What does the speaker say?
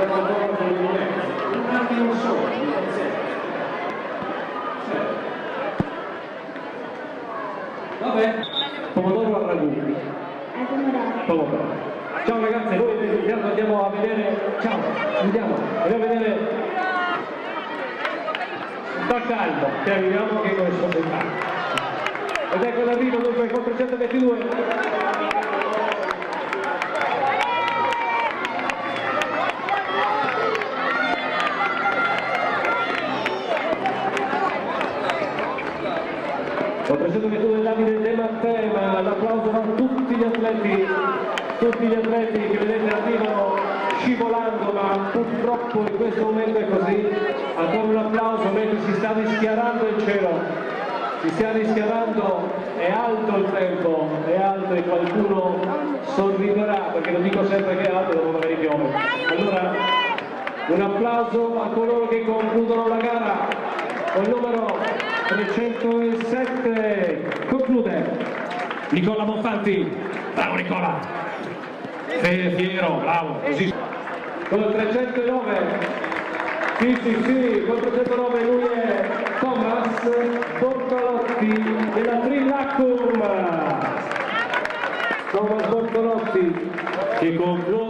un attimo solo, di pazienza. Vabbè, pomodoro al ragù. Pomodoro. Ciao ragazzi, noi intanto andiamo a vedere. Ciao, andiamo a vedere. Sta calmo, che arriviamo che non sono soltanto. Ed ecco l'arrivo dunque 422. del Davide De Mattema, l'applauso a tutti gli atleti che vedete arrivano scivolando, ma purtroppo in questo momento è così. Ancora un applauso mentre si sta rischiarando il cielo, si sta rischiarando, è alto il tempo, è alto e qualcuno sorriderà, perché lo dico sempre che è alto, dopo magari piove. Allora un applauso a coloro che concludono la gara con il numero 307, conclude Nicola Monfanti. Bravo Nicola, sei fiero, bravo, così. Con il 309, sì, con il 309 lui è Thomas Bortolotti della Trilacum. Thomas Bortolotti che conclude